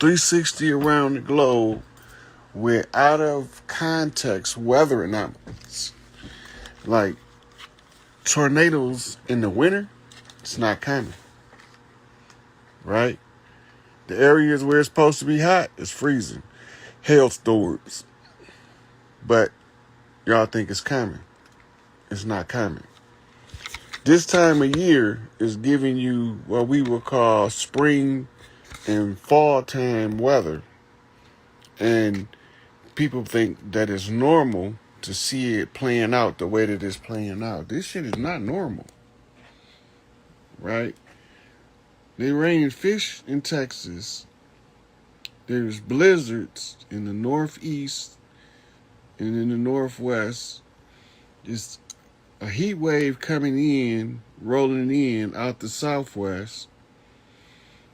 360 around the globe with out of context weather anomalies. Like tornadoes in the winter, it's not coming. Right? The areas where it's supposed to be hot is freezing. Hailstorms. But y'all think it's coming. It's not coming. This time of year is giving you what we would call spring and fall time weather. And people think that it's normal to see it playing out the way that it's playing out. This shit is not normal. Right? They rain fish in Texas. There's blizzards in the northeast and in the northwest. It's a heat wave coming in, rolling in out the southwest.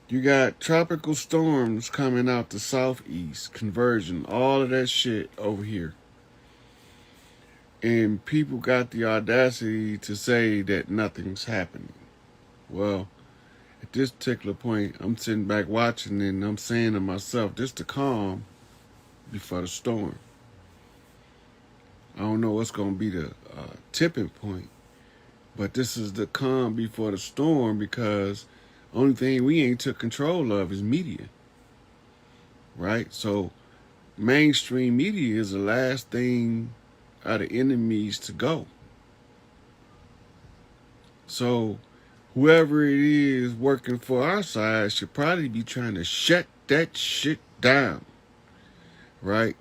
You got tropical storms coming out the southeast, converging, all of that shit over here. And people got the audacity to say that nothing's happening. Well, at this particular point, I'm sitting back watching and I'm saying to myself, this the calm before the storm. I don't know what's going to be the tipping point, but this is the calm before the storm because only thing we ain't took control of is media, right? So mainstream media is the last thing out of enemies to go. So whoever it is working for our side should probably be trying to shut that shit down, right?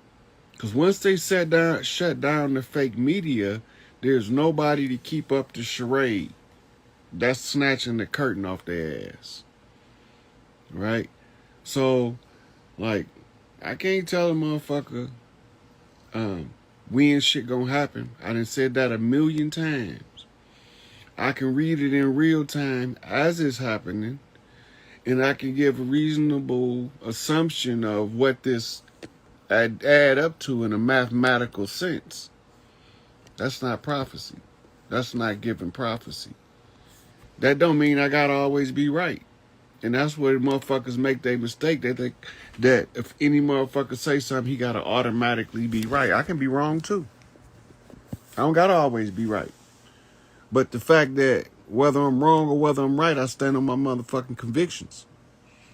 Because once they shut down the fake media, there's nobody to keep up the charade. That's snatching the curtain off their ass, right? So, like, I can't tell a motherfucker when shit gonna happen. I done said that 1,000,000 times. I can read it in real time as it's happening, and I can give a reasonable assumption of what this add up to in a mathematical sense. That's not prophecy. That's not giving prophecy. That don't mean I gotta always be right. And that's where motherfuckers make their mistake. They think that if any motherfucker say something, he gotta automatically be right. I can be wrong too. I don't gotta always be right. But the fact that whether I'm wrong or whether I'm right, I stand on my motherfucking convictions.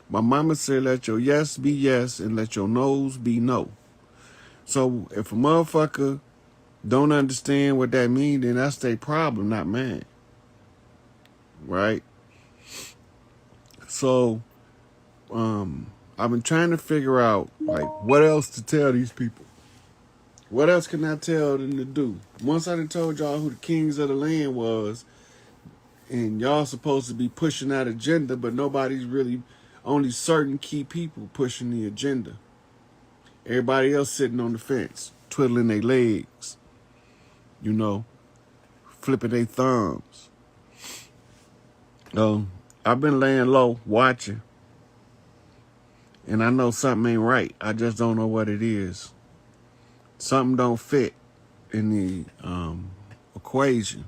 My mama said, let your yes be yes and let your no's be no. So if a motherfucker don't understand what that means, then that's their problem, not mine. Right? So I've been trying to figure out, like, what else to tell these people. What else can I tell them to do? Once I done told y'all who the kings of the land was, and y'all supposed to be pushing that agenda, but nobody's really, only certain key people pushing the agenda. Everybody else sitting on the fence, twiddling their legs, you know, flipping their thumbs. I've been laying low, watching, and I know something ain't right. I just don't know what it is. Something don't fit in the equation,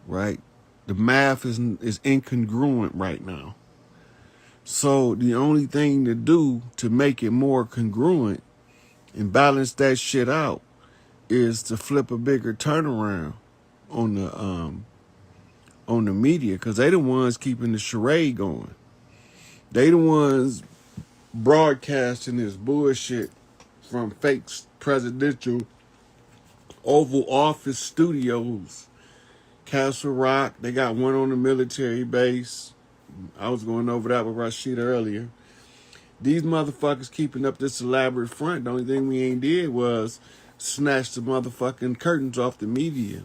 right? The math is incongruent right now. So the only thing to do to make it more congruent and balance that shit out is to flip a bigger turnaround on the media, because they the ones keeping the charade going. They the ones broadcasting this bullshit from fake presidential Oval Office studios. Castle Rock, they got one on the military base. I was going over that with Rashida earlier. These motherfuckers keeping up this elaborate front. The only thing we ain't did was snatch the motherfucking curtains off the media.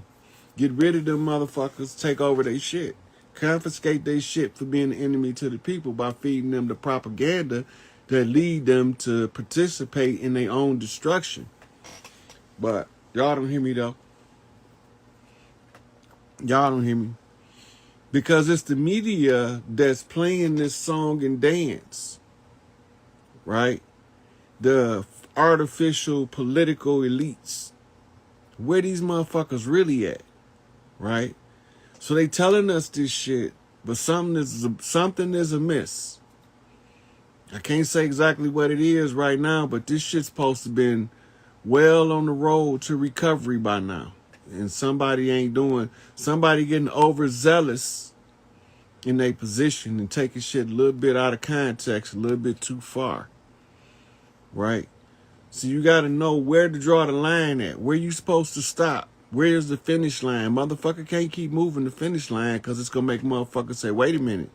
Get rid of them motherfuckers, take over their shit. Confiscate their shit for being an enemy to the people by feeding them the propaganda that lead them to participate in their own destruction. But y'all don't hear me though. Y'all don't hear me. Because it's the media that's playing this song and dance, right? The artificial political elites. Where these motherfuckers really at, right? So they telling us this shit, but something is amiss. I can't say exactly what it is right now, but this shit's supposed to been well on the road to recovery by now. And somebody getting overzealous in their position and taking shit a little bit out of context, a little bit too far. Right? So you got to know where to draw the line at, where you supposed to stop. Where's the finish line? Motherfucker can't keep moving the finish line because it's going to make motherfuckers say, wait a minute,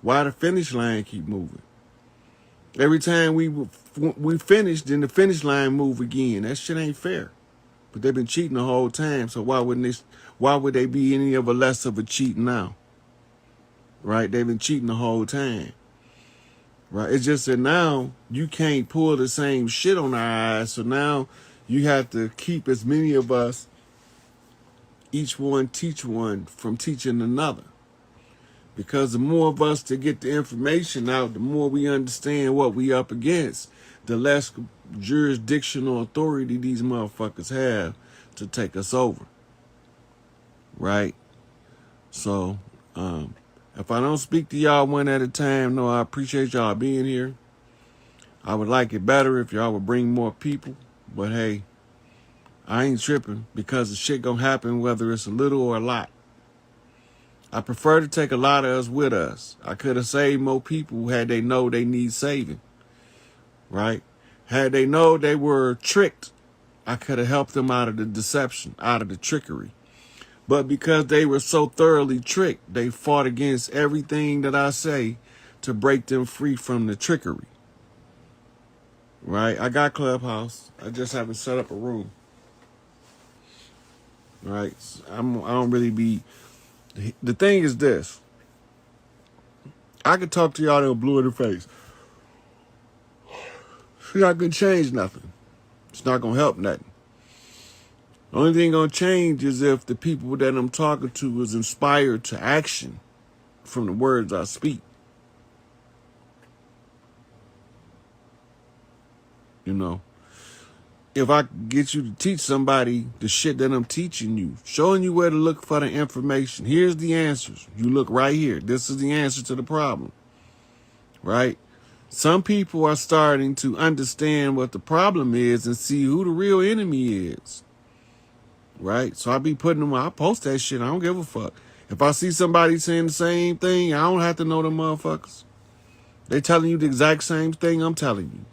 why the finish line keep moving? Every time we finish, then the finish line move again. That shit ain't fair. But they've been cheating the whole time, so why would they be any of a less of a cheat now? Right? They've been cheating the whole time. Right? It's just that now you can't pull the same shit on our eyes, so now you have to keep as many of us, each one teach one, from teaching another. Because the more of us to get the information out, the more we understand what we up against, the less jurisdictional authority these motherfuckers have to take us over. Right? So, if I don't speak to y'all one at a time, no, I appreciate y'all being here. I would like it better if y'all would bring more people. But hey, I ain't tripping because the shit gonna happen whether it's a little or a lot. I prefer to take a lot of us with us. I could have saved more people had they know they need saving. Right? Had they know they were tricked, I could have helped them out of the deception, out of the trickery. But because they were so thoroughly tricked, they fought against everything that I say to break them free from the trickery. Right? I got Clubhouse. I just haven't set up a room. Right? I don't really be... The thing is this. I could talk to y'all that blue in the face. It's not going to change nothing. It's not going to help nothing. The only thing going to change is if the people that I'm talking to is inspired to action from the words I speak. You know, if I get you to teach somebody the shit that I'm teaching you, showing you where to look for the information. Here's the answers. You look right here. This is the answer to the problem. Right? Some people are starting to understand what the problem is and see who the real enemy is. Right? So I be putting them, I post that shit. I don't give a fuck. If I see somebody saying the same thing, I don't have to know them motherfuckers. They telling you the exact same thing I'm telling you.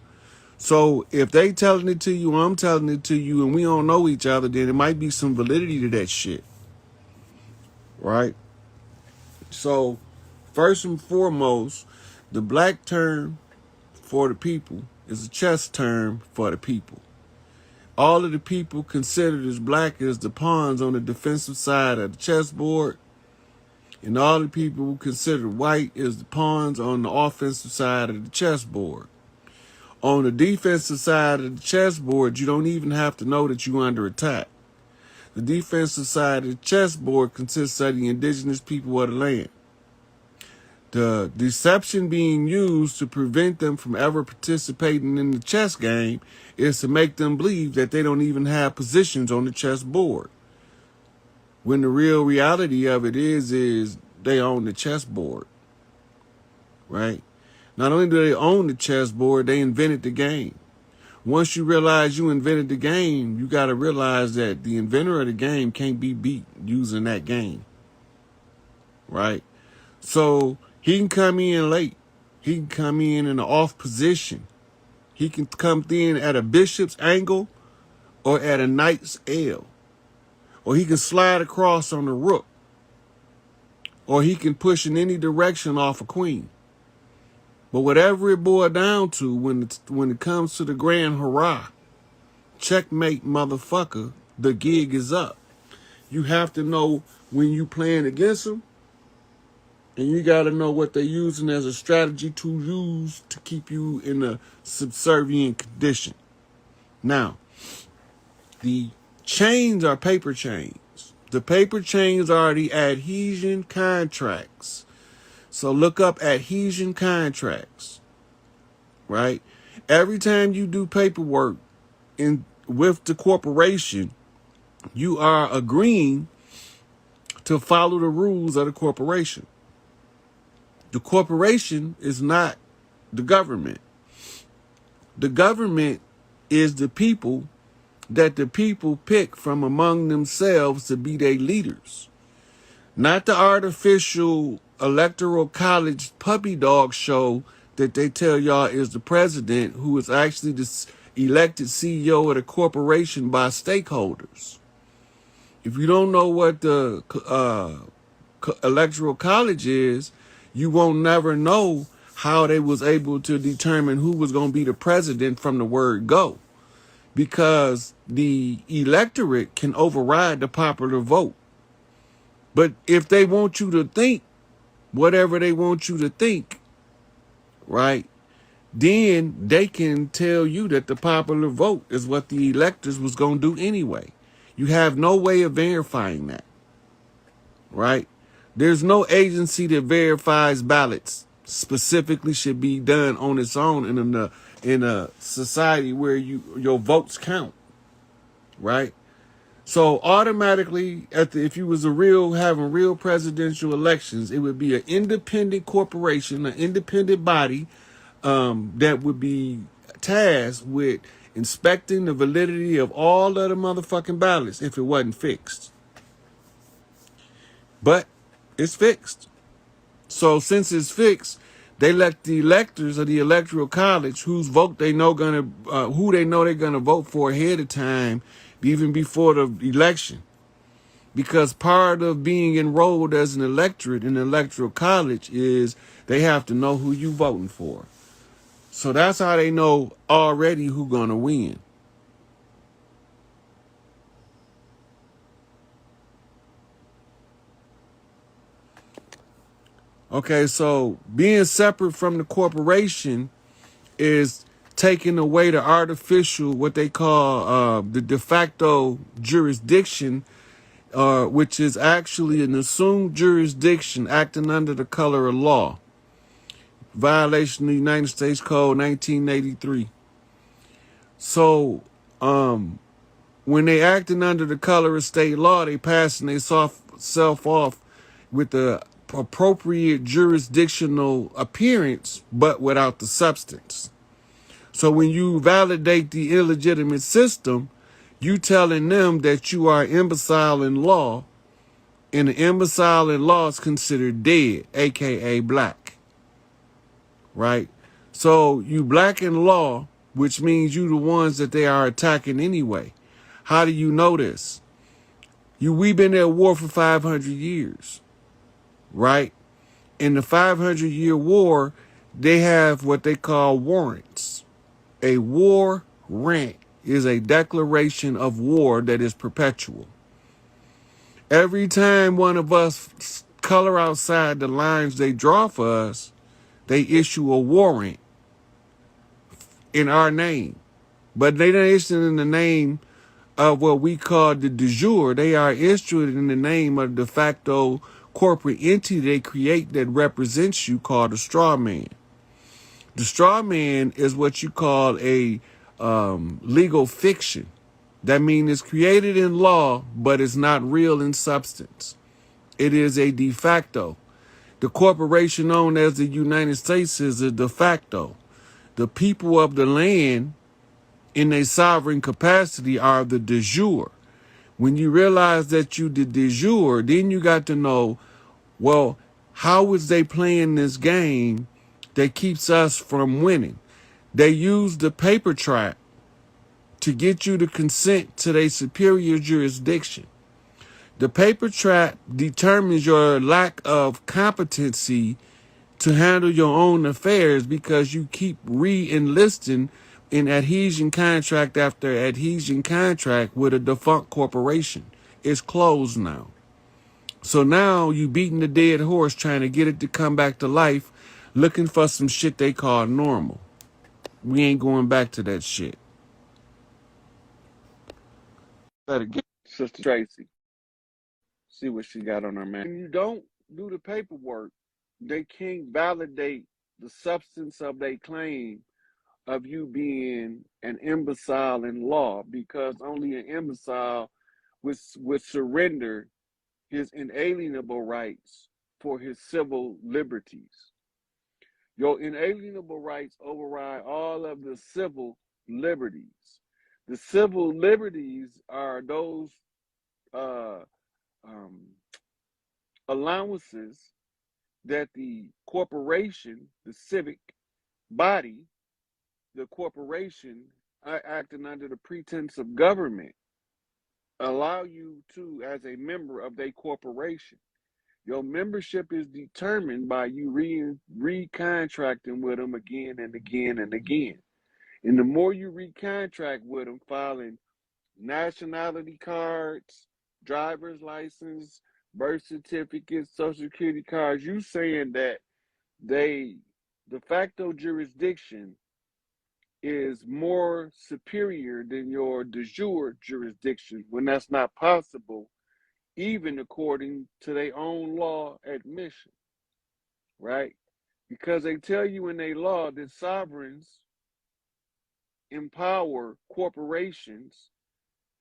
So if they telling it to you, I'm telling it to you, and we don't know each other, then it might be some validity to that shit. Right? So first and foremost, the black term for the people is a chess term for the people. All of the people considered as black as the pawns on the defensive side of the chessboard, and all the people considered white as the pawns on the offensive side of the chessboard. On the defensive side of the chessboard, you don't even have to know that you're under attack. The defensive side of the chessboard consists of the indigenous people of the land. The deception being used to prevent them from ever participating in the chess game is to make them believe that they don't even have positions on the chessboard. When the real reality of it is they own the chessboard. Right? Not only do they own the chessboard, they invented the game. Once you realize you invented the game, you got to realize that the inventor of the game can't be beat using that game. Right? So he can come in late. He can come in an off position. He can come in at a bishop's angle or at a knight's L. Or he can slide across on the rook. Or he can push in any direction off a queen. But whatever it boils down to, when it comes to the grand hurrah, checkmate motherfucker, the gig is up. You have to know when you playing against them, and you got to know what they're using as a strategy to use to keep you in a subservient condition. Now, the chains are paper chains. The paper chains are the adhesion contracts. So look up adhesion contracts, right? Every time you do paperwork with the corporation, you are agreeing to follow the rules of the corporation. The corporation is not The government. The government is the people that the people pick from among themselves to be their leaders. Not the artificial electoral college puppy dog show that they tell y'all is the president, who is actually the elected CEO of the corporation by stakeholders. If you don't know what the electoral college is, you won't never know how they was able to determine who was going to be the president from the word go. Because the electorate can override the popular vote. But if they want you to think whatever they want you to think, right, then they can tell you that the popular vote is what the electors was going to do anyway. You have no way of verifying that, right? There's no agency that verifies ballots specifically should be done on its own in a society where your votes count, right? So automatically, if you was having real presidential elections, it would be an independent corporation, an independent body that would be tasked with inspecting the validity of all of the motherfucking ballots if it wasn't fixed. But it's fixed. So since it's fixed, they let the electors of the electoral college, whose vote they know who they know they're gonna vote for ahead of time, even before the election. Because part of being enrolled as an electorate in the electoral college is they have to know who you voting for. So that's how they know already who gonna win. Okay, so being separate from the corporation is taking away the artificial, what they call the de facto jurisdiction, which is actually an assumed jurisdiction acting under the color of law. Violation of the United States Code 1983. So when they acting under the color of state law, they passing themselves off with the appropriate jurisdictional appearance, but without the substance. So when you validate the illegitimate system, you telling them that you are imbecile in law, and the imbecile in law is considered dead, aka black. Right? So you black in law, which means you the ones that they are attacking anyway. How do you know this? We've been at war for 500 years, right? In the 500-year war, they have what they call warrants. A war rant is a declaration of war that is perpetual. Every time one of us color outside the lines they draw for us, they issue a warrant in our name. But they don't issue it in the name of what we call the de jure. They are issued in the name of the de facto corporate entity they create that represents you, called a straw man. The straw man is what you call a legal fiction. That means it's created in law, but it's not real in substance. It is a de facto. The corporation known as the United States is a de facto. The people of the land in a sovereign capacity are the de jure. When you realize that you the de jure, then you got to know, well, how is they playing this game that keeps us from winning? They use the paper trap to get you to consent to their superior jurisdiction. The paper trap determines your lack of competency to handle your own affairs because you keep re-enlisting in adhesion contract after adhesion contract with a defunct corporation. It's closed now. So now you beating the dead horse trying to get it to come back to life, looking for some shit they call normal. We ain't going back to that shit. Better get Sister Tracy. See what she got on her man. When you don't do the paperwork, they can't validate the substance of their claim of you being an imbecile in law, because only an imbecile would surrender his inalienable rights for his civil liberties. Your inalienable rights override all of the civil liberties. The civil liberties are those uh, um, allowances that the corporation, the civic body, the corporation acting under the pretense of government, allow you to as a member of their corporation. Your membership is determined by you recontracting with them again and again and again. And the more you recontract with them, filing nationality cards, driver's license, birth certificates, social security cards, you saying that they de facto jurisdiction is more superior than your de jure jurisdiction when that's not possible, even according to their own law admission, right? Because they tell you in their law that sovereigns empower corporations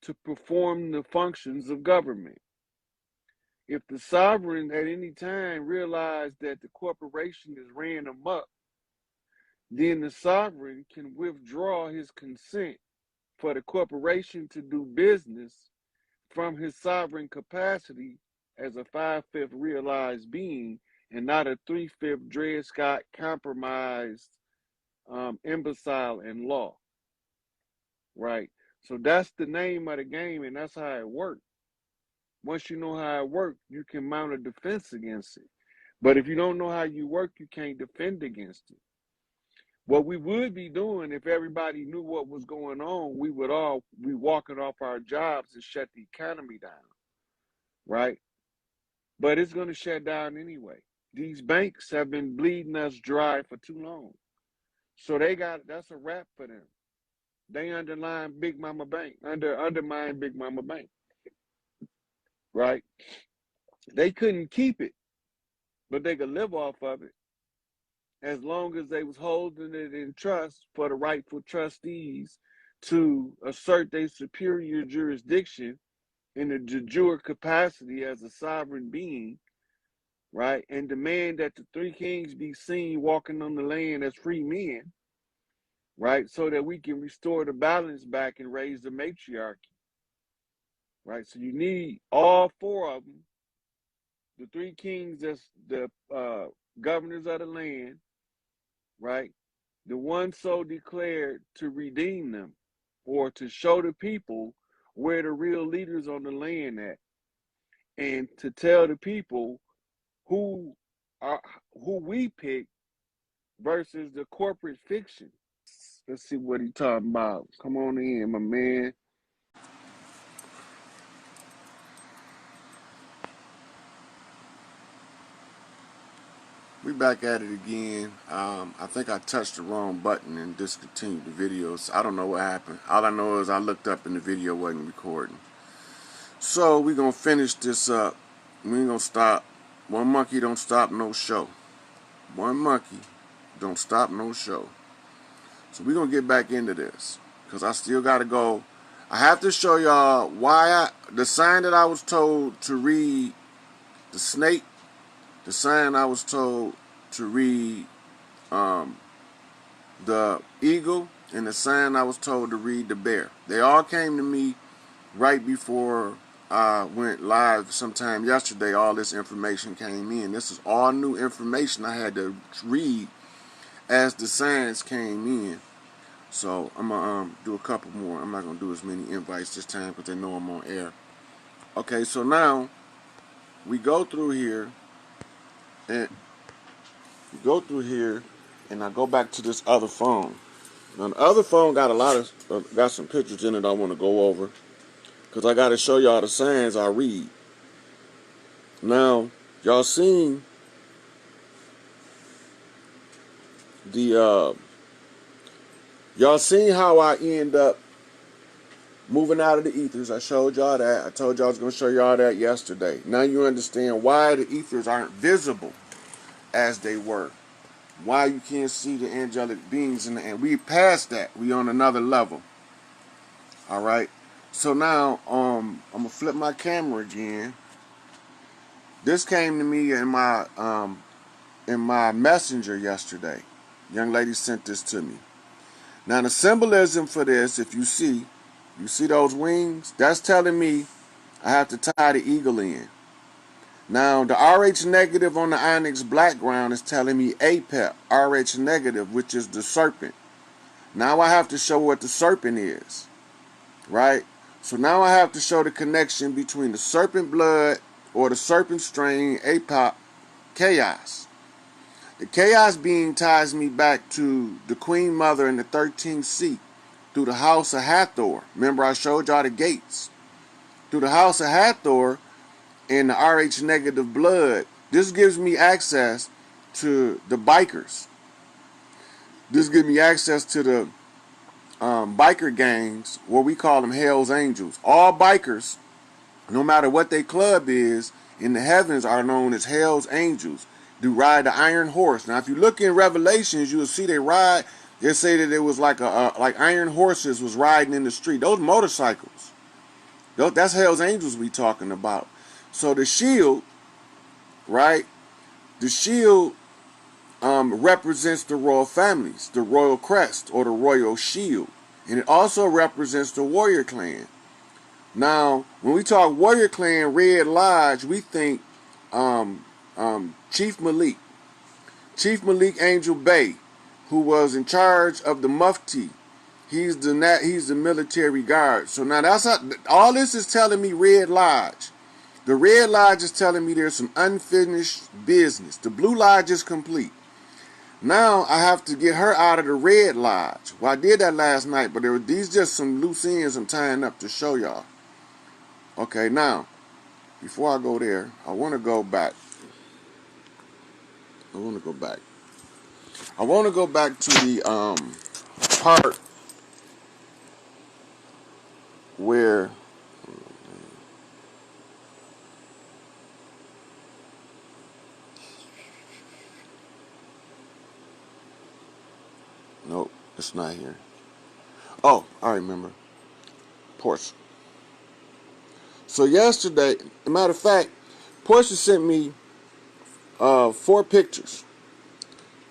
to perform the functions of government. If the sovereign at any time realize that the corporation is ran amok, then the sovereign can withdraw his consent for the corporation to do business from his sovereign capacity as a 5/5 realized being and not a 3/5 Dred Scott compromised imbecile in law, right? So that's the name of the game, and that's how it works. Once you know how it works, you can mount a defense against it. But if you don't know how you work, you can't defend against it. What we would be doing if everybody knew what was going on, we would all be walking off our jobs and shut the economy down, right? But it's going to shut down anyway. These banks have been bleeding us dry for too long. So that's a wrap for them. They undermine Big Mama Bank, undermine Big Mama Bank, right? They couldn't keep it, but they could live off of it as long as they was holding it in trust for the rightful trustees to assert their superior jurisdiction in the de jure capacity as a sovereign being, right? And demand that the three kings be seen walking on the land as free men, right? So that we can restore the balance back and raise the matriarchy, right? So you need all four of them, the three kings as the governors of the land, right? The one so declared to redeem them or to show the people where the real leaders on the land at, and to tell the people who are who we pick versus the corporate fiction. Let's see what he talking about. Come on in, my man. We back at it again. I think I touched the wrong button and discontinued the videos. I don't know what happened. All I know is I looked up and the video wasn't recording. So we gonna finish this up. We ain't gonna stop. One monkey don't stop no show. One monkey don't stop no show. So we gonna get back into this because I still gotta go. I have to show y'all why the sign that I was told to read the snake, the sign I was told to read the eagle, and the sign I was told to read the bear. They all came to me right before I went live sometime yesterday. All this information came in. This is all new information I had to read as the signs came in. So I'm gonna do a couple more. I'm not gonna do as many invites this time because they know I'm on air. Okay, so now we go through here and I go back to this other phone. Now the other phone got got some pictures in it I want to go over because I got to show y'all the signs I read. Now y'all seen the y'all seen how I end up moving out of the ethers. I showed y'all that. I told y'all I was going to show y'all that yesterday. Now you understand why the ethers aren't visible as they were. Why you can't see the angelic beings and we passed that. We on another level. All right. So now I'm gonna flip my camera again. This came to me in my in my messenger yesterday. Young lady sent this to me. Now the symbolism for this, if you see those wings? That's telling me I have to tie the eagle in. Now the RH negative on the onyx background is telling me APEP, RH negative, which is the serpent. Now I have to show what the serpent is, right? So now I have to show the connection between the serpent blood or the serpent strain, APOP, chaos. The chaos being ties me back to the Queen Mother in the 13th seat through the house of Hathor. Remember I showed y'all the gates. Through the house of Hathor and the RH negative blood, this gives me access to the bikers. This gives me access to the biker gangs, what we call them Hell's Angels. All bikers, no matter what their club is, in the heavens are known as Hell's Angels. Do ride the iron horse. Now, if you look in Revelations, you will see they ride. They say that it was like like iron horses was riding in the street. Those motorcycles. That's Hell's Angels we talking about. So the shield, right? The shield represents the royal families, the royal crest or the royal shield. And it also represents the warrior clan. Now, when we talk warrior clan, Red Lodge, we think Chief Malik. Chief Malik Angel Bey, who was in charge of the Mufti. He's the military guard. So now that's all this is telling me Red Lodge. The Red Lodge is telling me there's some unfinished business. The Blue Lodge is complete. Now I have to get her out of the Red Lodge. Well, I did that last night, but these just some loose ends I'm tying up to show y'all. Okay, now, before I go there, I want to go back. I want to go back to the part where nope, it's not here. Oh, I remember. Portia. So yesterday, as a matter of fact, Portia sent me 4 pictures.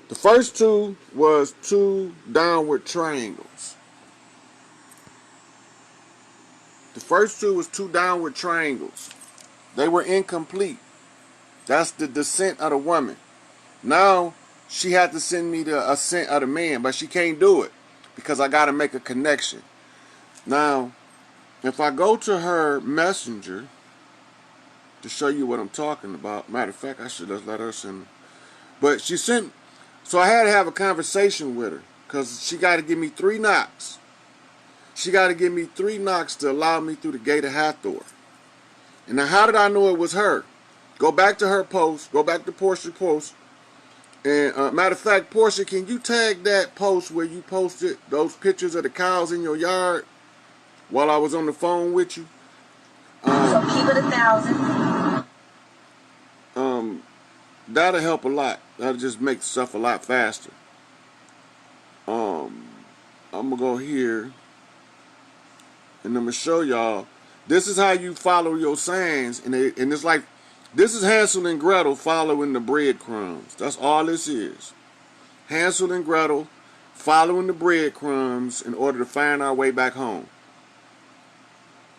The first 2 was 2 downward triangles. The first 2 was 2 downward triangles. They were incomplete. That's the descent of the woman. Now, she had to send me the ascent of the man, but she can't do it because I got to make a connection. Now, if I go to her messenger to show you what I'm talking about, matter of fact, I should just let her send. But she sent, so I had to have a conversation with her because she got to give me 3 knocks. She got to give me 3 knocks to allow me through the gate of Hathor. And now, how did I know it was her? Go back to her post. Go back to Portia's post. And matter of fact, Portia, can you tag that post where you posted those pictures of the cows in your yard while I was on the phone with you? So keep it 1,000. That'll help a lot. That'll just make stuff a lot faster. I'm gonna go here and I'm gonna show y'all. This is how you follow your signs, and it's like this is Hansel and Gretel following the breadcrumbs. That's all this is. Hansel and Gretel following the breadcrumbs in order to find our way back home.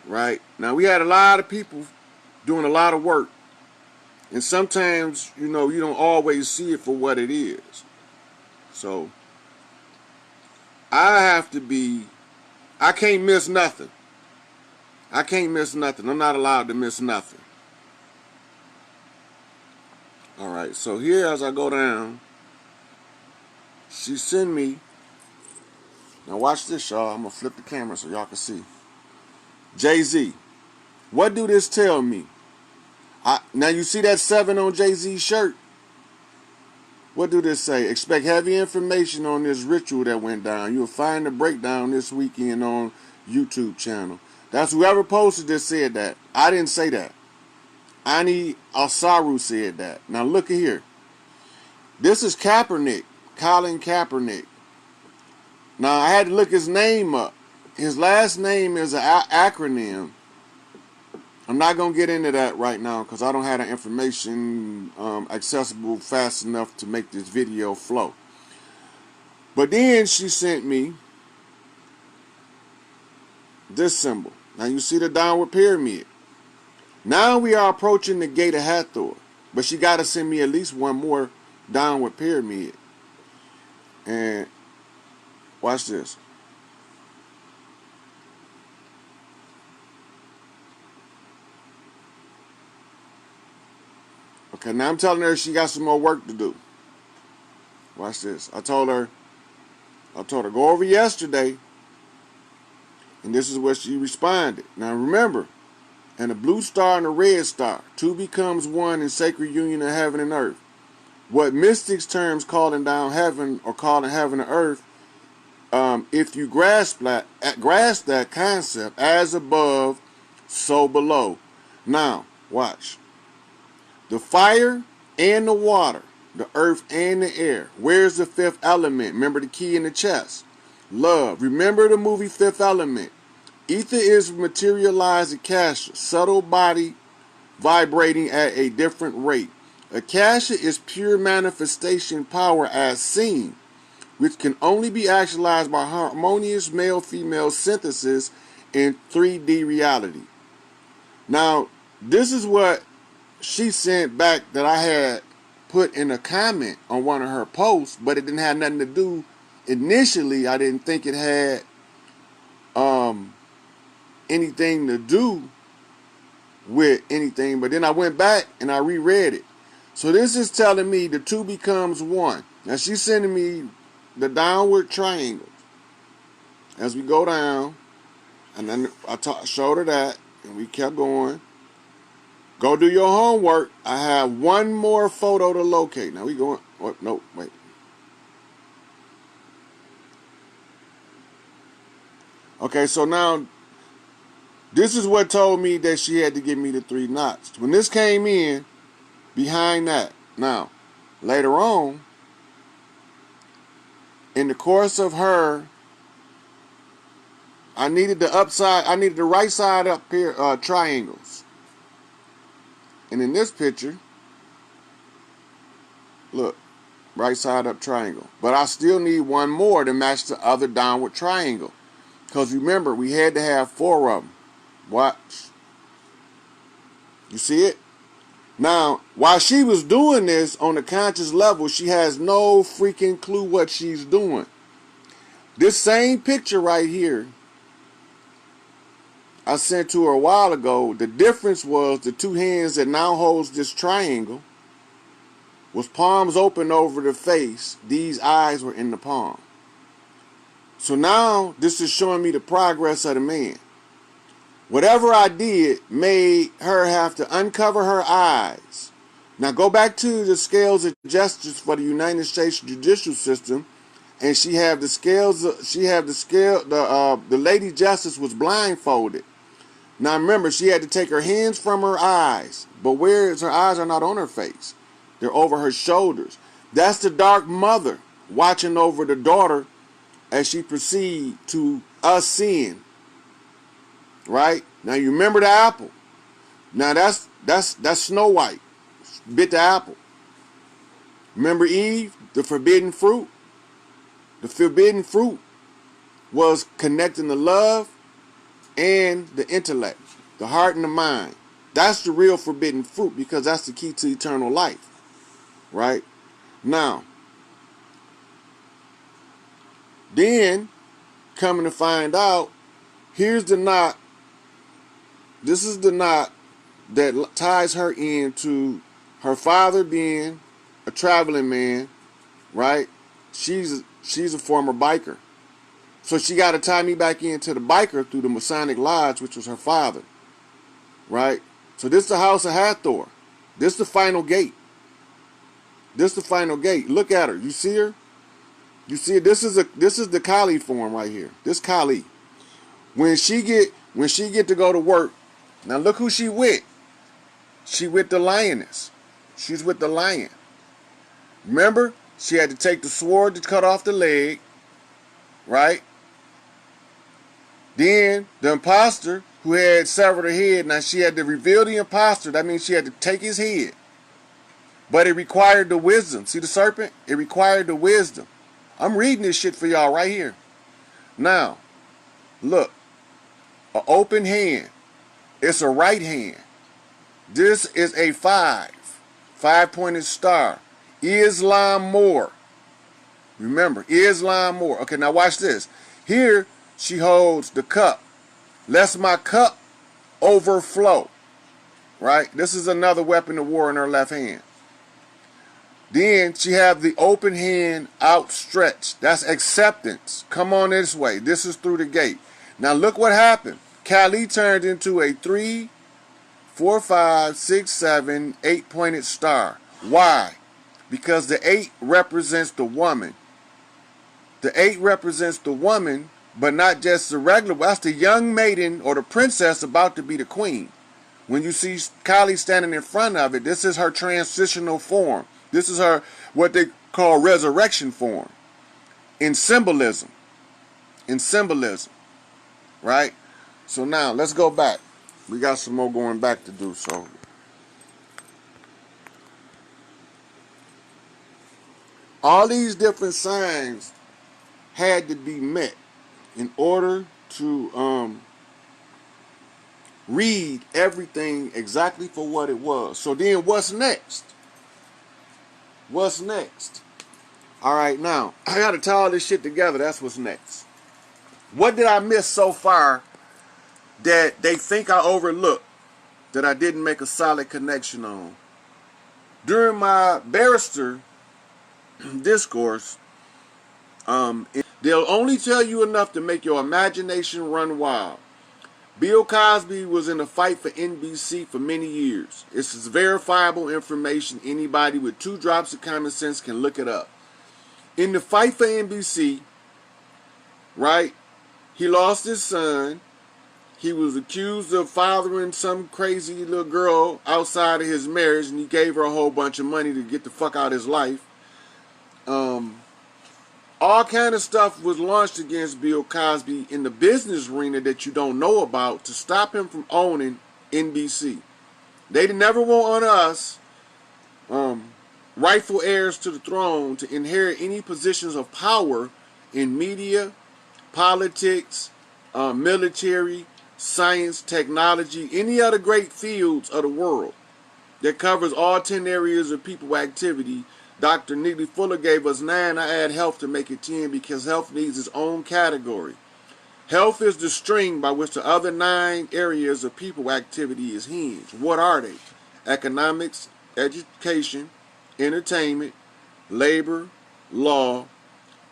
Right? Now, we had a lot of people doing a lot of work. And sometimes, you don't always see it for what it is. So, I can't miss nothing. I can't miss nothing. I'm not allowed to miss nothing. Alright, so here as I go down, she sent me, now watch this, y'all. I'm going to flip the camera so y'all can see. Jay-Z, what do this tell me? Now you see that 7 on Jay-Z's shirt? What do this say? Expect heavy information on this ritual that went down. You'll find the breakdown this weekend on YouTube channel. That's whoever posted this said that. I didn't say that. Ani Asaru said that. Now look at here. This is Kaepernick, Colin Kaepernick. Now I had to look his name up. His last name is an acronym. I'm not going to get into that right now because I don't have the information accessible fast enough to make this video flow. But then she sent me this symbol. Now you see the downward pyramid. Now we are approaching the gate of Hathor. But she got to send me at least one more downward pyramid. And watch this. Okay, now I'm telling her she got some more work to do. Watch this. I told her, go over yesterday. And this is what she responded. Now remember, and a blue star and a red star, two becomes one in sacred union of heaven and earth. What mystics terms calling down heaven or calling heaven and earth, if you grasp that concept, as above, so below. Now, watch. The fire and the water, the earth and the air. Where's the fifth element? Remember the key in the chest. Love. Remember the movie Fifth Element. Ether is materialized akasha, subtle body vibrating at a different rate. Akasha is pure manifestation power as seen, which can only be actualized by harmonious male-female synthesis in 3D reality. Now, this is what she sent back that I had put in a comment on one of her posts, but it didn't have nothing to do. Initially, I didn't think it had anything to do with anything, but then I went back and I reread it. So this is telling me the two becomes one. Now she's sending me the downward triangles as we go down, and then I showed her that, and we kept going. Go do your homework. I have one more photo to locate. Now we going. What? No, wait. Okay, so now this is what told me that she had to give me the 3 knots. When this came in, behind that. Now, later on, in the course of her, I needed the right side up here triangles. And in this picture, look, right side up triangle. But I still need one more to match the other downward triangle. Because remember, we had to have 4 of them. Watch. You see it? Now, while she was doing this on a conscious level, she has no freaking clue what she's doing. This same picture right here, I sent to her a while ago. The difference was the 2 hands that now holds this triangle was palms open over the face. These eyes were in the palm. So now this is showing me the progress of the man. Whatever I did made her have to uncover her eyes. Now go back to the scales of justice for the United States judicial system, and she have the scales. The lady justice was blindfolded. Now remember, she had to take her hands from her eyes, but her eyes are not on her face; they're over her shoulders. That's the dark mother watching over the daughter as she proceed to us sin. Right? Now you remember the apple. Now that's Snow White. Bit the apple. Remember Eve, the forbidden fruit? The forbidden fruit was connecting the love and the intellect, the heart and the mind. That's the real forbidden fruit, because that's the key to eternal life. Right? Now, then, coming to find out, here's the knot. This is the knot that ties her into her father being a traveling man, right? She's a former biker. So she got to tie me back into the biker through the Masonic Lodge, which was her father, right? So this is the house of Hathor. This is the final gate. This is the final gate. Look at her. You see her? You see, this is the Kali form right here. This Kali. When she get to go to work, now look who she with. She with the lioness. She's with the lion. Remember, she had to take the sword to cut off the leg, right? Then the imposter, who had severed her head. Now she had to reveal the imposter. That means she had to take his head. But it required the wisdom. See the serpent? It required the wisdom. I'm reading this shit for y'all right here. Now, look. An open hand. It's a right hand. This is a 5. 5-pointed star. Islam more. Remember, Islam more. Okay, now watch this. Here, she holds the cup. Lest my cup overflow. Right? This is another weapon of war in her left hand. Then she have the open hand outstretched. That's acceptance. Come on this way. This is through the gate. Now look what happened. Kali turned into a 3, 4, 5, 6, 7, 8-pointed star. Why? Because the 8 represents the woman. The 8 represents the woman, but not just the regular. That's the young maiden or the princess about to be the queen. When you see Kali standing in front of it, this is her transitional form. This is her, what they call resurrection form. In symbolism. In symbolism. Right? So now, let's go back. We got some more going back to do, so. All these different signs had to be met in order to read everything exactly for what it was. So then what's next? What's next? All right, now, I got to tie all this shit together. That's what's next. What did I miss so far that they think I overlooked, that I didn't make a solid connection on? During my barrister discourse, they'll only tell you enough to make your imagination run wild. Bill Cosby was in a fight for NBC for many years. It's verifiable information. Anybody with 2 drops of common sense can look it up. In the fight for NBC, right, he lost his son. He was accused of fathering some crazy little girl outside of his marriage, and he gave her a whole bunch of money to get the fuck out of his life. All kind of stuff was launched against Bill Cosby in the business arena that you don't know about to stop him from owning NBC. They never want us, rightful heirs to the throne, to inherit any positions of power in media, politics, military, science, technology, any other great fields of the world that covers all 10 areas of people activity. Dr. Neely Fuller gave us 9. I add health to make it 10 because health needs its own category. Health is the string by which the other 9 areas of people activity is hinged. What are they? Economics, education, entertainment, labor, law,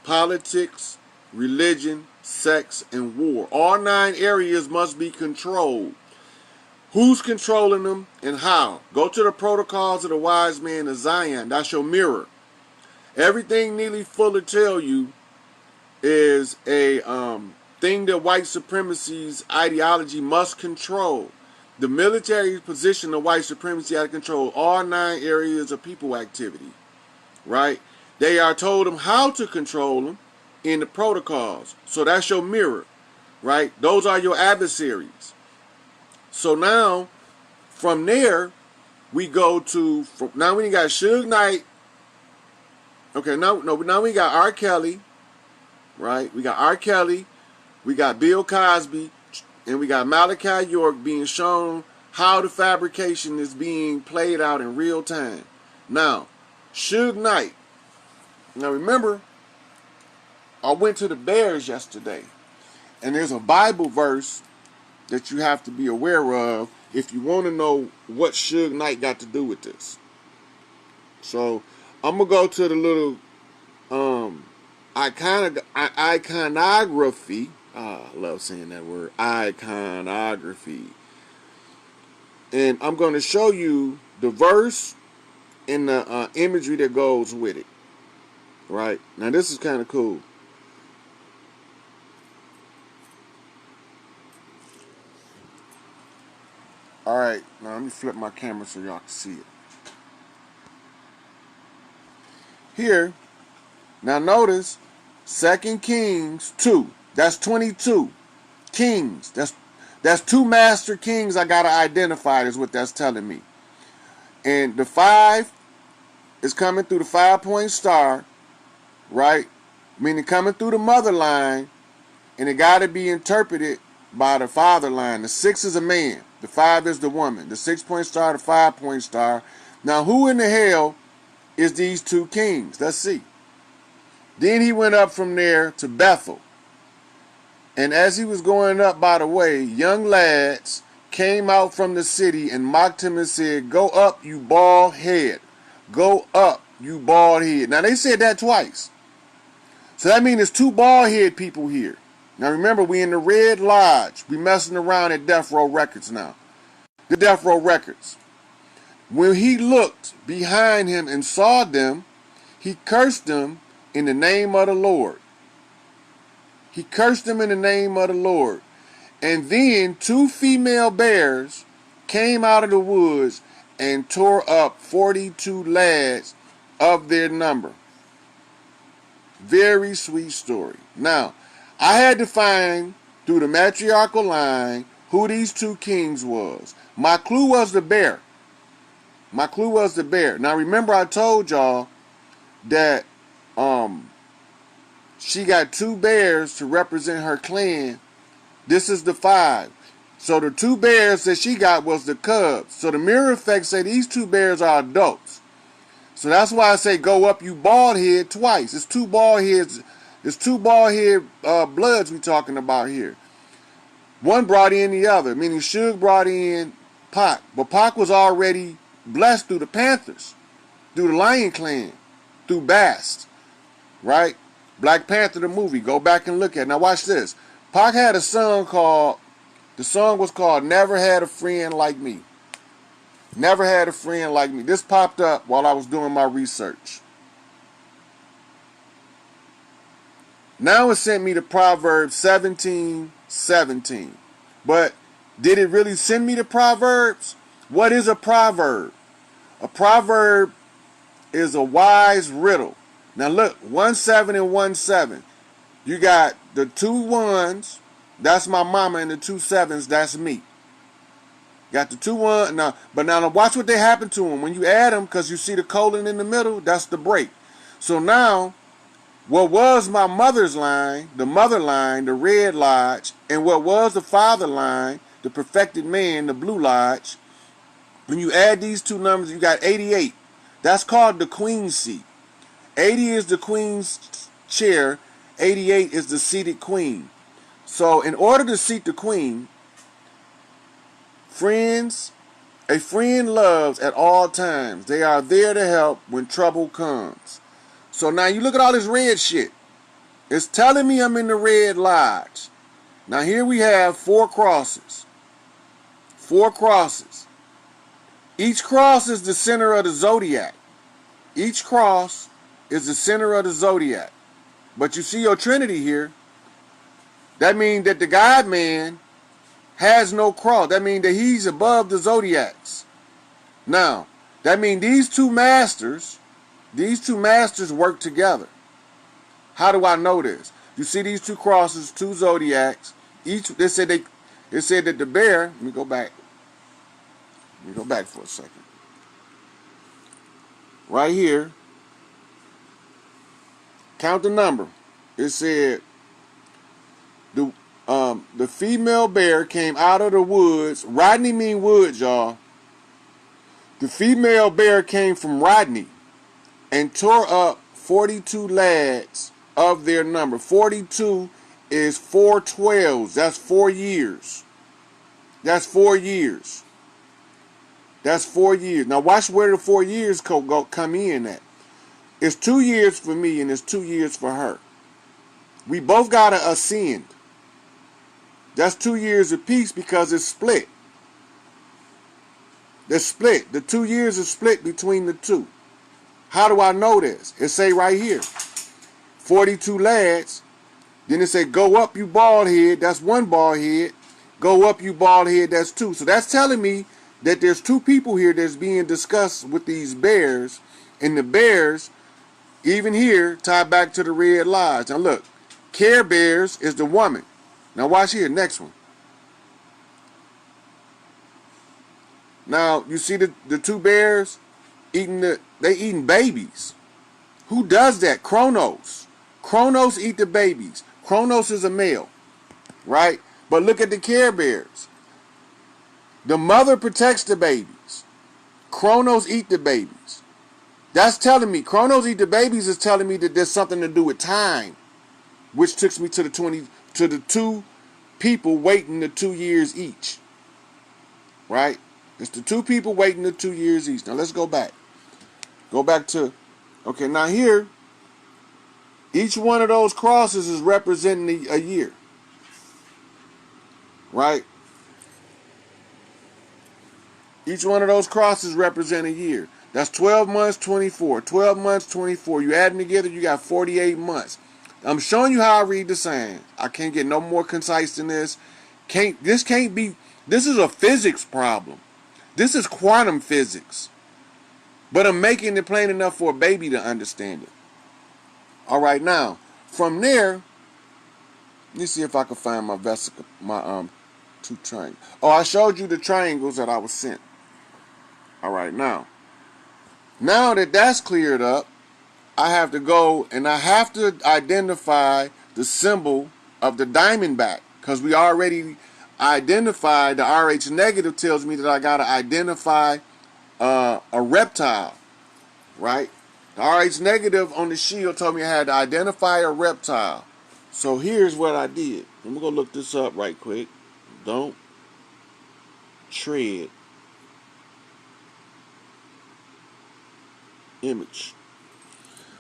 politics, religion, sex, and war. All 9 areas must be controlled. Who's controlling them and how? Go to the protocols of the wise man of Zion. That's your mirror. Everything Neely Fuller tell you is a thing that white supremacy's ideology must control. The military position of white supremacy had to control all 9 areas of people activity. Right? They are told them how to control them in the protocols. So that's your mirror. Right? Those are your adversaries. So now, from there, we go to, now we got Suge Knight. Okay, now we got R. Kelly, right? We got R. Kelly, we got Bill Cosby, and we got Malachi York being shown how the fabrication is being played out in real time. Now, Suge Knight. Now remember, I went to the Bears yesterday, and there's a Bible verse that you have to be aware of if you want to know what Suge Knight got to do with this. So I'm gonna go to the little iconography. I love saying that word, iconography. And I'm going to show you the verse and the imagery that goes with it. Right? Now this is kind of cool. Alright, now let me flip my camera so y'all can see it. Here, now notice 2 Kings 2. That's 22. Kings. That's That's 2 master kings I gotta identify is what that's telling me. And the 5 is coming through the 5-point star, right? Meaning coming through the mother line, and it gotta be interpreted by the father line. The 6 is a man, the 5 is the woman. The 6-point star, the 5-point star. Now who in the hell is these 2 kings? Let's see. Then he went up from there to Bethel. And as he was going up by the way, young lads came out from the city and mocked him and said, "Go up, you bald head. Go up, you bald head." Now they said that twice. So that means there's 2 bald head people here. Now remember, we in the Red Lodge. We messing around at Death Row Records now. The Death Row Records. When he looked behind him and saw them, he cursed them in the name of the Lord. He cursed them in the name of the Lord. And then 2 female bears came out of the woods and tore up 42 lads of their number. Very sweet story. Now, I had to find through the matriarchal line who these 2 kings was. My clue was the bear. My clue was the bear. Now remember I told y'all that she got 2 bears to represent her clan. This is the 5. So the 2 bears that she got was the cubs. So the mirror effect say these 2 bears are adults. So that's why I say go up, you bald head, twice. It's 2 bald heads. It's 2 bald head bloods we talking about here. One brought in the other, meaning Suge brought in Pac. But Pac was already blessed through the Panthers, through the Lion Clan, through Bast, right? Black Panther the movie. Go back and look at it. Now watch this. Pac had a song called, the song was called Never Had a Friend Like Me. Never Had a Friend Like Me. This popped up while I was doing my research. Now it sent me to Proverbs 17:17. But did it really send me to Proverbs? What is a proverb? A proverb is a wise riddle. Now look, 1-7 and 1-7. You got the 2 1s, that's my mama, and the 2 7s, that's me. Got the 2 1 now, but now watch what they happen to them when you add them, because you see the colon in the middle. That's the break. So now, what was my mother's line, the mother line, the Red Lodge, and what was the father line, the perfected man, the Blue Lodge. When you add these 2 numbers, you got 88. That's called the Queen's seat. 80 is the Queen's chair. 88 is the seated Queen. So in order to seat the Queen, friends, a friend loves at all times. They are there to help when trouble comes. So now you look at all this red shit. It's telling me I'm in the Red Lodge. Now here we have 4 crosses. 4 crosses. Each cross is the center of the zodiac. Each cross is the center of the zodiac. But you see your Trinity here. That means that the God man has no cross. That means that he's above the zodiacs. Now, that means these two masters work together. How do I know this? You see these 2 crosses, 2 zodiacs. Each they said that the bear. Let me go back for a second. Right here. Count the number. It said the female bear came out of the woods. Rodney mean woods, y'all. The female bear came from Rodney and tore up 42 lads of their number. 42 is 4 12s. That's 4 years. That's 4 years. That's 4 years. Now watch where the 4 years come in at. It's 2 years for me and it's 2 years for her. We both gotta ascend. That's 2 years apiece because it's split. They're split. The 2 years is split between the 2. How do I know this? It say right here, 42 lads. Then it say, go up, you bald head. That's 1 bald head. Go up, you bald head. That's 2. So that's telling me that there's 2 people here that's being discussed with these bears. And the bears, even here, tie back to the Red Lodge. Now look, Care Bears is the woman. Now watch here, next one. Now you see the two bears they eating babies. Who does that? Kronos. Kronos eat the babies. Kronos is a male, right? But look at the Care Bears. The mother protects the babies. Kronos eat the babies. That's telling me, Kronos eat the babies is telling me that there's something to do with time, which takes me to the two people waiting the 2 years each, right? It's the two people waiting the 2 years each. Now let's go back. Go back to, okay, now here, each one of those crosses is representing a year, right? Each one of those crosses represent a year. That's 12 months, 24. 12 months, 24. You add them together, you got 48 months. I'm showing you how I read the sign. I can't get no more concise than this. This is a physics problem. This is quantum physics. But I'm making it plain enough for a baby to understand it. All right, now, from there, let me see if I can find my vesicle, my two triangles. Oh, I showed you the triangles that I was sent. All right, now that that's cleared up, I have to go and I have to identify the symbol of the diamondback, because we already identified the RH negative tells me that I got to identify a reptile, right? The RH negative on the shield told me I had to identify a reptile. So here's what I did. I'm going to look this up right quick. Don't tread image.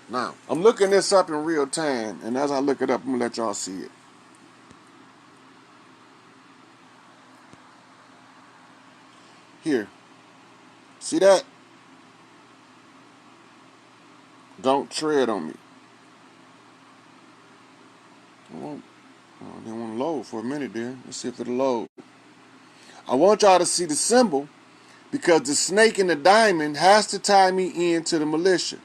Now, I'm looking this up in real time, and as I look it up, I'm going to let y'all see it. Here. See that? Don't tread on me. Well, I didn't want to load for a minute there. Let's see if it'll load. I want y'all to see the symbol because the snake and the diamond has to tie me into the militia.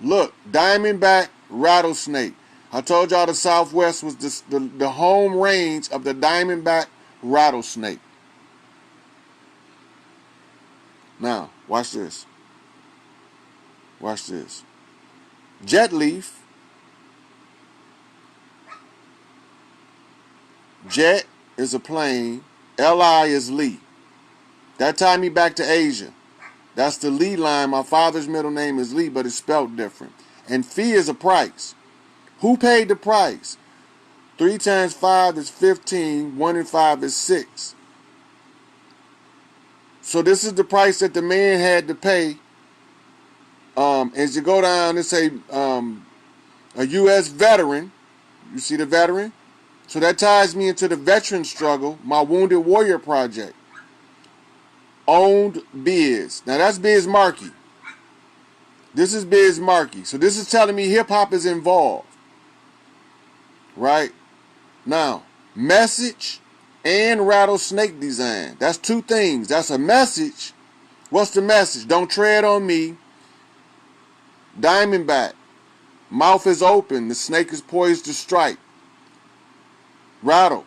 Look, diamondback, rattlesnake. I told y'all the Southwest was the home range of the diamondback rattlesnake. Now, watch this. Watch this. Jet leaf. Jet is a plane. Li is Lee. That tied me back to Asia. That's the Lee line. My father's middle name is Lee, but it's spelled different. And fee is a price. Who paid the price? 3 times 5 is 15. 1 and 5 is 6. So this is the price that the man had to pay. As you go down, it's a U.S. veteran. You see the veteran? So that ties me into the veteran struggle, my Wounded Warrior Project. Owned Biz. Now that's Biz Markie. This is Biz Markie. So this is telling me hip-hop is involved. Right? Now, message and rattlesnake design. That's two things. That's a message. What's the message? Don't tread on me. Diamondback. Mouth is open. The snake is poised to strike. Rattle.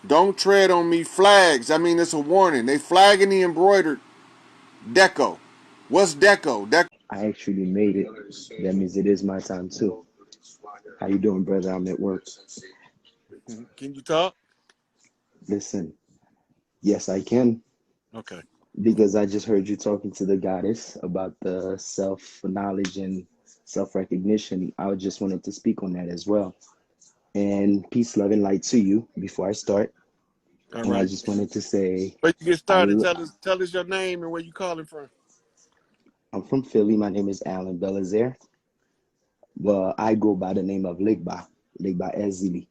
Don't tread on me. Flags. I mean, it's a warning. They flagging the embroidered deco. What's deco? I actually made it. That means it is my time too. How you doing, brother? I'm at work. Can you talk? Listen, yes, I can. Okay. Because I just heard you talking to the goddess about the self-knowledge and self-recognition. I just wanted to speak on that as well. And peace, love, and light to you before I start. All and right. I just wanted to say, But you get started. Tell us your name and where you calling from. I'm from Philly. My name is Alan Belazaire. Well, I go by the name of Legba Ezili,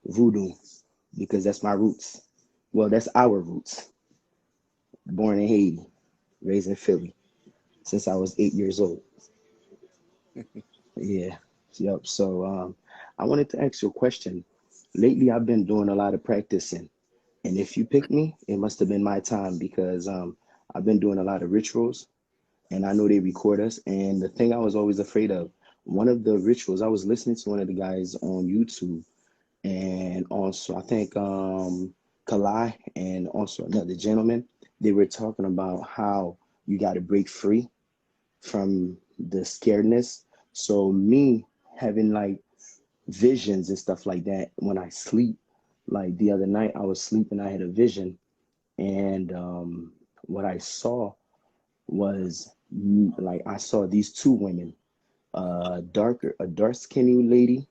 Voodoo, because that's my roots. Well, that's our roots. Born in Haiti, raised in Philly since I was 8 years old. Yeah, yep. So I wanted to ask you a question. Lately, I've been doing a lot of practicing, and if you pick me, it must have been my time because I've been doing a lot of rituals, and I know they record us. And the thing I was always afraid of, one of the rituals, I was listening to one of the guys on YouTube, and also I think Kalai and also another gentleman. They were talking about how you got to break free from the scaredness. So me having like visions and stuff like that when I sleep, like the other night I was sleeping, I had a vision, and what I saw was like I saw these two women, a dark skinny lady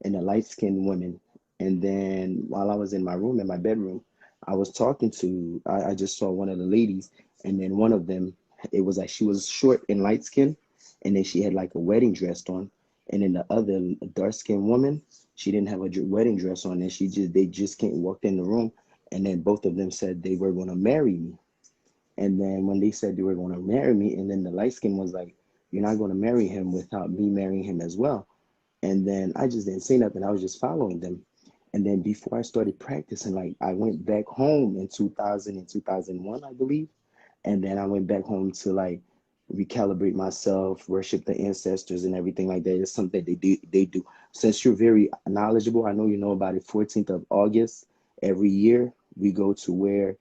and a light skinned woman. And then while I was in my room, in my bedroom, I was talking to, I just saw one of the ladies, and then one of them, it was like she was short and light skinned, and then she had like a wedding dress on. And then the other dark skinned woman, she didn't have a wedding dress on, and they just came, walked in the room, and then both of them said they were going to marry me. And then when they said they were going to marry me, and then the light skin was like, "You're not going to marry him without me marrying him as well." And then I just didn't say nothing. I was just following them. And then before I started practicing, like I went back home in 2000 and 2001, I believe. And then I went back home to like recalibrate myself, worship the ancestors and everything like that. It's something that they do. Since you're very knowledgeable, I know you know about it. 14th of August every year, we go to where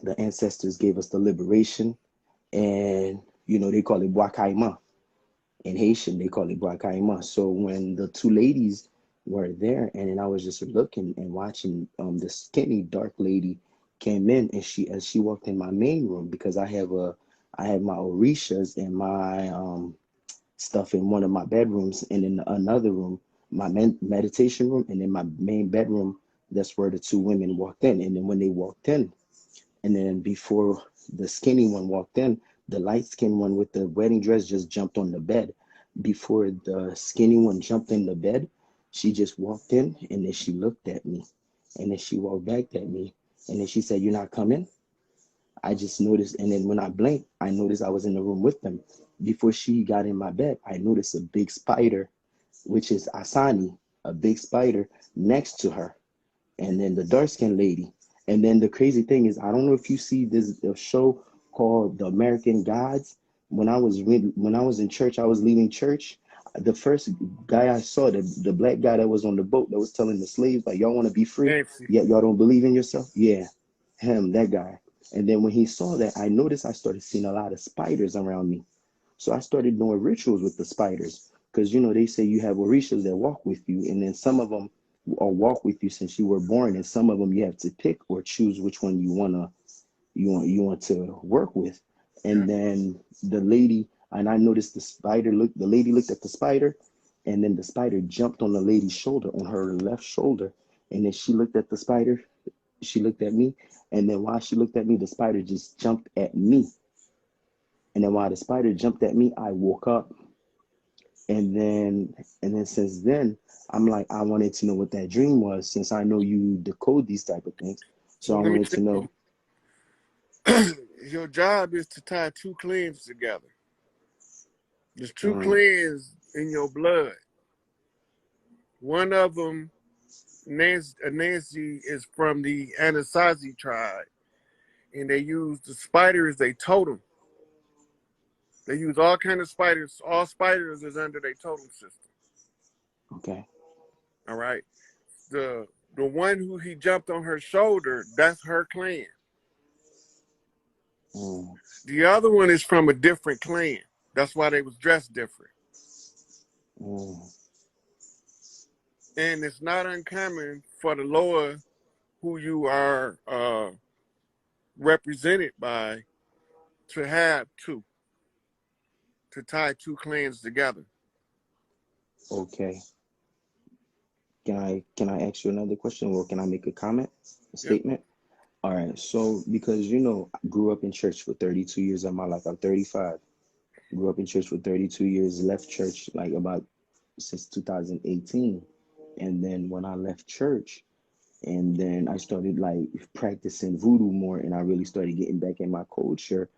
the ancestors gave us the liberation. And, they call it Boakaima. In Haitian, they call it Boakaima. So when the two ladies were there, and then I was just looking and watching, the skinny dark lady came in, and as she walked in my main room, because I have my orishas and my stuff in one of my bedrooms, and in another room, my meditation room, and in my main bedroom, that's where the two women walked in. And then when they walked in, and then before the skinny one walked in, the light skinned one with the wedding dress just jumped on the bed. Before the skinny one jumped in the bed, she just walked in, and then she looked at me. And then she walked back at me. And then she said, "You're not coming?" I just noticed. And then when I blinked, I noticed I was in the room with them. Before she got in my bed, I noticed a big spider, which is Asani, a big spider next to her, and then the dark skinned lady. And then the crazy thing is, I don't know if you see this a show called The American Gods. When I was in church, I was leaving church. The first guy I saw, the black guy that was on the boat that was telling the slaves, like, "Y'all want to be free, Nancy. yet y'all don't believe in yourself." Yeah, him, that guy. And then when he saw that, I noticed I started seeing a lot of spiders around me. So I started doing rituals with the spiders, because they say you have orishas that walk with you, and then some of them or walk with you since you were born, and some of them you have to pick or choose which one you want to work with. Yeah. And then the lady, and I noticed the lady looked at the spider, and then the spider jumped on the lady's shoulder, on her left shoulder. And then she looked at the spider, she looked at me, and then while she looked at me, the spider just jumped at me. And then while the spider jumped at me, I woke up. And then since then, I'm like, I wanted to know what that dream was, since I know you decode these type of things. So So I let me wanted tell to know. you, your job is to tie two clans together. There's two um, clans in your blood. One of them, Nancy, is from the Anasazi tribe, and they use the spider as they totem. They use all kind of spiders. All spiders is under their totem system. okay. All right. The one who he jumped on her shoulder, that's her clan. um, The other one is from a different clan. That's why they was dressed different. um, And it's not uncommon for the lower who you are represented by to have two, to tie two clans together. okay. Can I ask you another question, or can I make a comment, a Yep. statement? All right. So because I grew up in church for 32 years of my life. I'm 35. Grew up in church for 32 years. Left church like about since 2018. And then when I left church, and then I started like practicing voodoo more, and I really started getting back in my culture.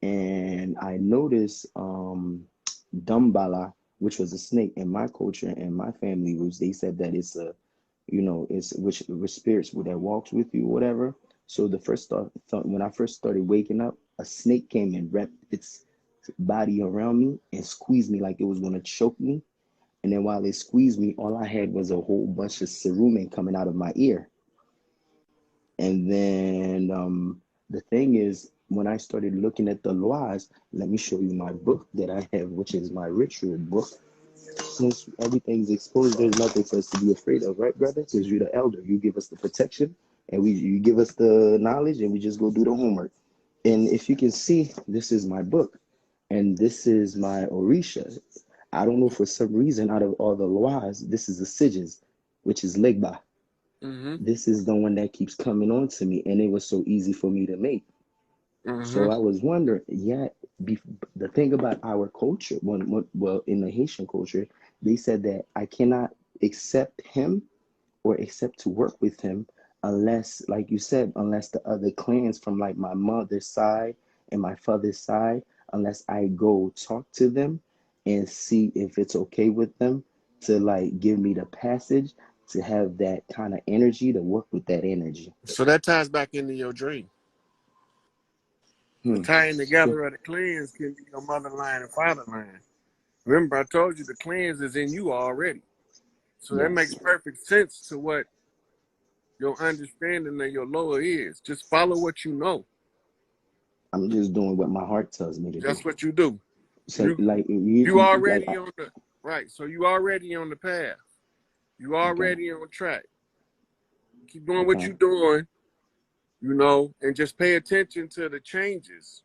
And I noticed Dumbala, which was a snake in my culture and my family roots. They said that it's it's which spirits that walks with you, whatever. So the first thought when I first started waking up, a snake came and wrapped its body around me and squeezed me like it was gonna choke me. And then while it squeezed me, all I had was a whole bunch of cerumen coming out of my ear. And then the thing is, when I started looking at the laws, let me show you my book that I have, which is my ritual book. Since everything's exposed, there's nothing for us to be afraid of, right, brother? Because you're the elder. You give us the protection, and you give us the knowledge, and we just go do the homework. And if you can see, this is my book, and this is my Orisha. I don't know, for some reason, out of all the laws, this is the Sijis, which is Legba. Mm-hmm. This is the one that keeps coming on to me, and it was so easy for me to make. Mm-hmm. So I was wondering, yeah, be, the thing about our culture, well, in the Haitian culture, they said that I cannot accept him or accept to work with him unless, like you said, unless the other clans from like my mother's side and my father's side, unless I go talk to them and see if it's okay with them to like give me the passage to have that kind of energy to work with that energy. So that ties back into your dream. The Hmm. tying So together of the clans can be your motherline and fatherline. Remember, I told you the clans is in you already. So that makes yes, perfect sense to what your understanding of your lower is. Just follow what you know. I'm just doing what my heart tells me to do. That's what you do. So You like you like already on the right. So you already on the path. You okay, already on track. Keep doing what okay. you're doing, and just pay attention to the changes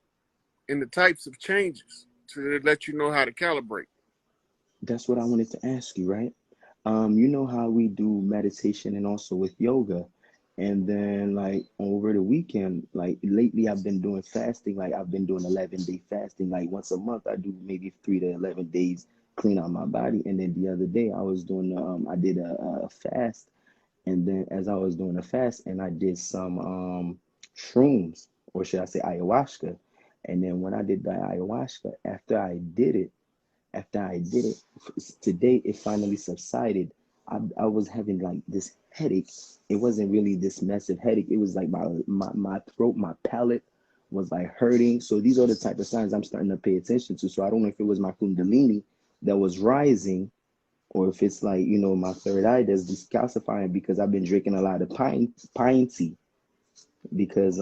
and the types of changes to let you know how to calibrate. That's what I wanted to ask you, right? You know how we do meditation and also with yoga. And then like over the weekend, like lately I've been doing fasting, like I've been doing 11-day fasting, like once a month I do maybe 3 to 11 days clean out my body. And then the other day I was doing I did a fast, and then as I was doing a fast and I did some shrooms, or should I say ayahuasca. And then when I did the ayahuasca, after I did it today, it finally subsided. I was having like this headache. It wasn't really this massive headache. It was like my throat, my palate was like hurting. So these are the type of signs I'm starting to pay attention to. So I don't know if it was my kundalini that was rising, or if it's like, my third eye that's decalcifying, because I've been drinking a lot of pine tea, because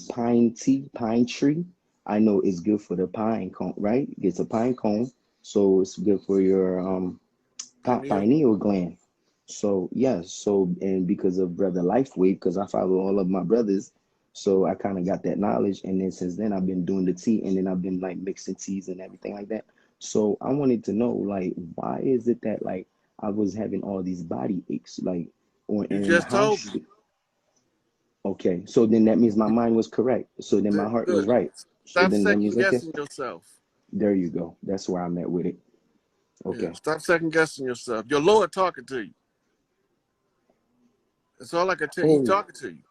pine tree, I know is good for the pine cone, right? It's a pine cone, so it's good for your Pineal. pineal gland. So yes, and because of Brother Lifeway, because I follow all of my brothers, so I kind of got that knowledge, and then since then I've been doing the tea, and then I've been like mixing teas and everything like that. So I wanted to know, like, why is it that like I was having all these body aches, like, or You and just how told me. should okay, so then that means my mind was correct. So then my heart was Good. right. So Stop then that means second okay. guessing yourself. There you go. That's where I'm at with it. Yeah. Okay. Stop second guessing yourself. Your Lord talking to you. That's all I can tell you. He Oh, talking to you.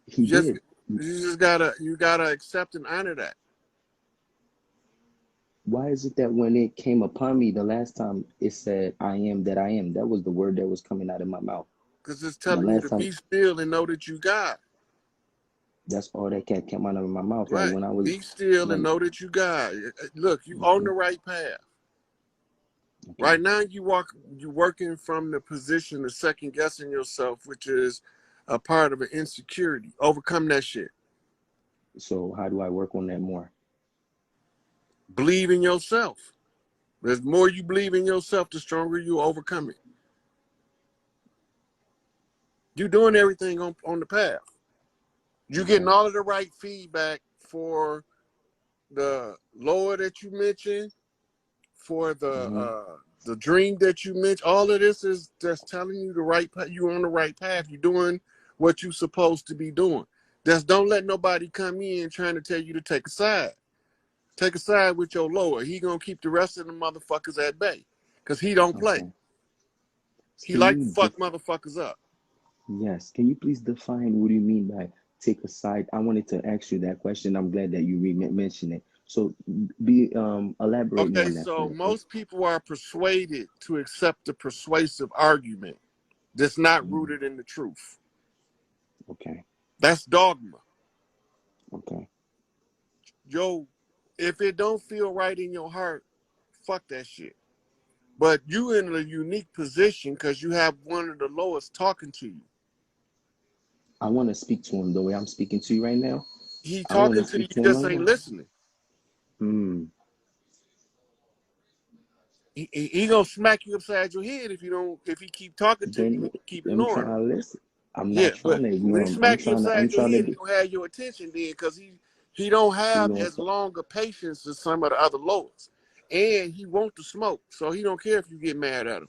he You just did. you gotta accept and honor that. Why is it that when it came upon me the last time, it said, I am that I am? That was the word that was coming out of my mouth. Because it's The telling you to last time, be still and know that you God. that's all that came out of my mouth. Like Right. when I was, Be still and when, know that you God. Look, you on okay, the right path. okay. Right now you working from the position of second guessing yourself, which is a part of an insecurity. Overcome that shit. So how do I work on that more? Believe in yourself. The more you believe in yourself, the stronger you overcome it. You're doing everything on the path. You're getting Okay. all of the right feedback for the lower that you mentioned, for Mm-hmm. the dream that you mentioned. All of this is just telling you you're on the right path. You're doing what you're supposed to be doing. Just don't let nobody come in trying to tell you to take a side. Take a side with your lower. He gonna keep the rest of the motherfuckers at bay, cause he don't play. Okay. He Can like to you fuck motherfuckers up. yes. Can you please define what do you mean by take a side? I wanted to ask you that question. I'm glad that you mentioned it. So be elaborate more Okay, on that so for me. most people are persuaded to accept a persuasive argument that's not Mm, rooted in the truth. okay. That's dogma. Okay. Yo, if it don't feel right in your heart, fuck that shit. But you in a unique position because you have one of the lowest talking to you. I want to speak to him the way I'm speaking to you right now. He I want to talking to you, speak to you him just like ain't that. listening. Hmm. He gonna smack you upside your head if he keep talking to you Then and you keep I'm ignoring trying him. to listen. I'm Yeah, not trying but to when ignore he him. I'm smack you trying to. I'm upside your trying to head, he do. gonna have your attention then, because he don't You have know. as long a patience as some of the other lords, and he want to smoke, so he don't care if you get mad at him.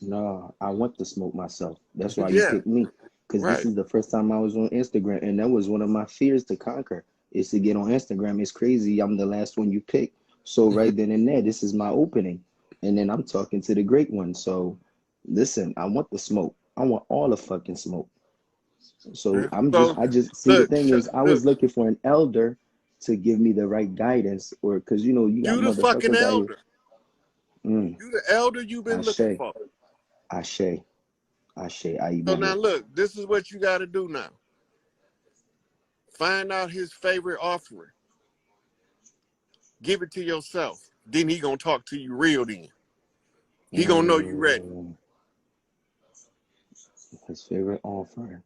No, I want to smoke myself. That's why you Yeah, picked me. Because this right. is the first time I was on Instagram, and that was one of my fears to conquer, is to get on Instagram. It's crazy. I'm the last one you picked. So right then and there, this is my opening. And then I'm talking to the great one. So listen, I want the smoke. I want all the fucking smoke. So So I just see the look, thing is I look, was looking for an elder to give me the right guidance, or because you got you the fucking motherfuckers out here. elder. Mm, You the elder you've been looking Ashe, for. Ashe, Ashe, So now Aibobo. look, this is what you got to do now. Find out his favorite offering. Give it to yourself. Then he gonna talk to you real then. He gonna know you ready. Mm, his favorite offering.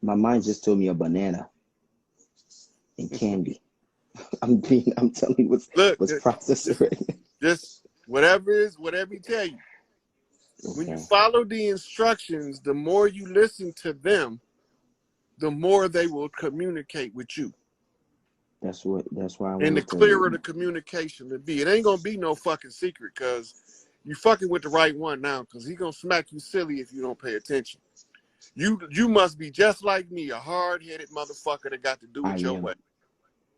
My mind just told me a banana and candy. I'm telling you Look, what's processed just, right now. just whatever he tell you. When you Okay, follow the instructions, the more you listen to them, the more they will communicate with you. that's why I And the wanted clearer to. the communication to be. It ain't gonna be no fucking secret, because you fucking with the right one now, because he gonna smack you silly if you don't pay attention. You must be just like me, a hard-headed motherfucker that got to do I it your am, way.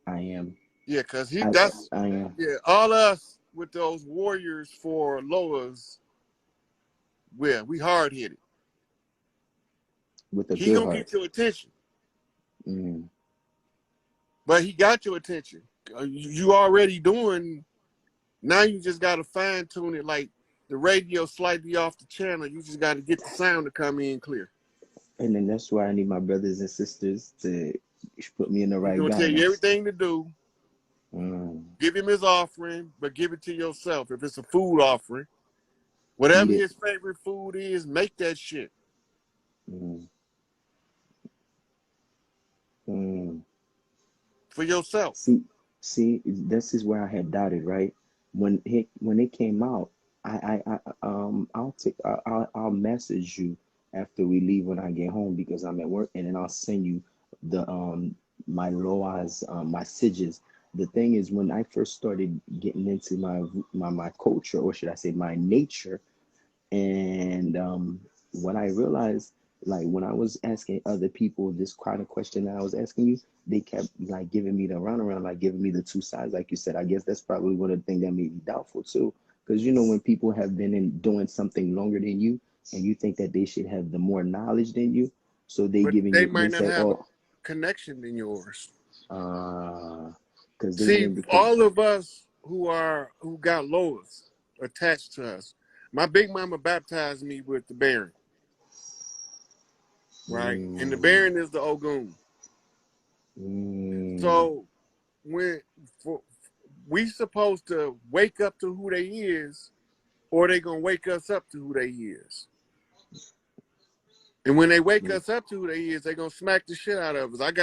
I am, Yeah, because I that's, I am yeah, all us with those warriors for lowers, we hard-headed. with a He good gonna heart. get your attention, Mm, but he got your attention. You already doing, now you just gotta fine-tune it, like the radio slightly off the channel. You just gotta get the sound to come in clear. and then that's why I need my brothers and sisters to put me in the He's right gonna tell you guidance. everything to do. Mm, Give him his offering, but give it to yourself. If it's a food offering, whatever eat it. his favorite food is, make that shit Mm, mm. for yourself. See, this is where I had doubted, right? When it came out, I'll message you after we leave when I get home because I'm at work, and then I'll send you the my loas my siges. The thing is, when I first started getting into my culture, or should I say my nature, and what I realized, like when I was asking other people this kind of question that I was asking you, they kept like giving me the runaround, like giving me the two sides, like you said. I guess that's probably one of the things that made me doubtful too. Because when people have been in doing something longer than you, and you think that they should have the more knowledge than you, so they But giving they you, they might not say, have a oh, connection than yours. because they See, didn't, because all of us who got lowers attached to us. My big mama baptized me with the Baron, right? And the mm, Baron is the Ogun. mm, So when for, we supposed to wake up to who they is, or they gonna wake us up to who they is. And when they wake mm. us up to who they is, they gonna smack the shit out of us. I got